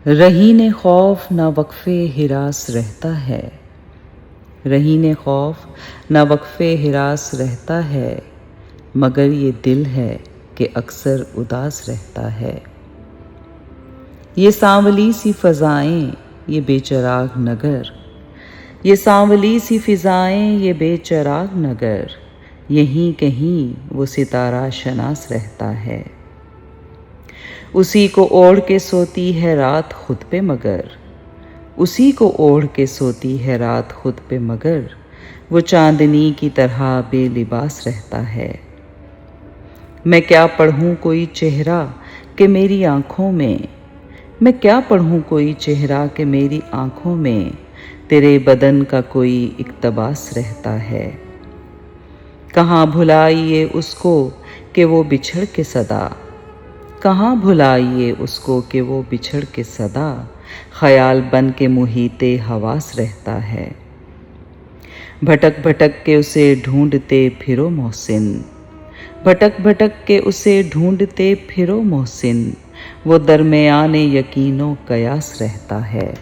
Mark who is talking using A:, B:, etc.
A: رہین خوف نہ وقف ہراس رہتا ہے، رہین خوف نہ وقف ہراس رہتا ہے، مگر یہ دل ہے کہ اکثر اداس رہتا ہے۔ یہ سانولی سی فضائیں یہ بے چراغ نگر، یہ سانولی سی فضائیں یہ بے چراغ نگر، یہیں کہیں وہ ستارہ شناس رہتا ہے۔ اسی کو اوڑھ کے سوتی ہے رات خود پہ مگر، اسی کو اوڑھ کے سوتی ہے رات خود پہ مگر، وہ چاندنی کی طرح بے لباس رہتا ہے۔ میں کیا پڑھوں کوئی چہرہ کہ میری آنکھوں میں، میں کیا پڑھوں کوئی چہرہ کہ میری آنکھوں میں، تیرے بدن کا کوئی اقتباس رہتا ہے۔ کہاں بھلائیے اس کو کہ وہ بچھڑ کے صدا، کہاں بھلائیے اس کو کہ وہ بچھڑ کے صدا، خیال بن کے محیط حواس رہتا ہے۔ بھٹک بھٹک کے اسے ڈھونڈتے پھرو محسن، بھٹک بھٹک کے اسے ڈھونڈتے پھرو محسن، وہ درمیان یقین و قیاس رہتا ہے۔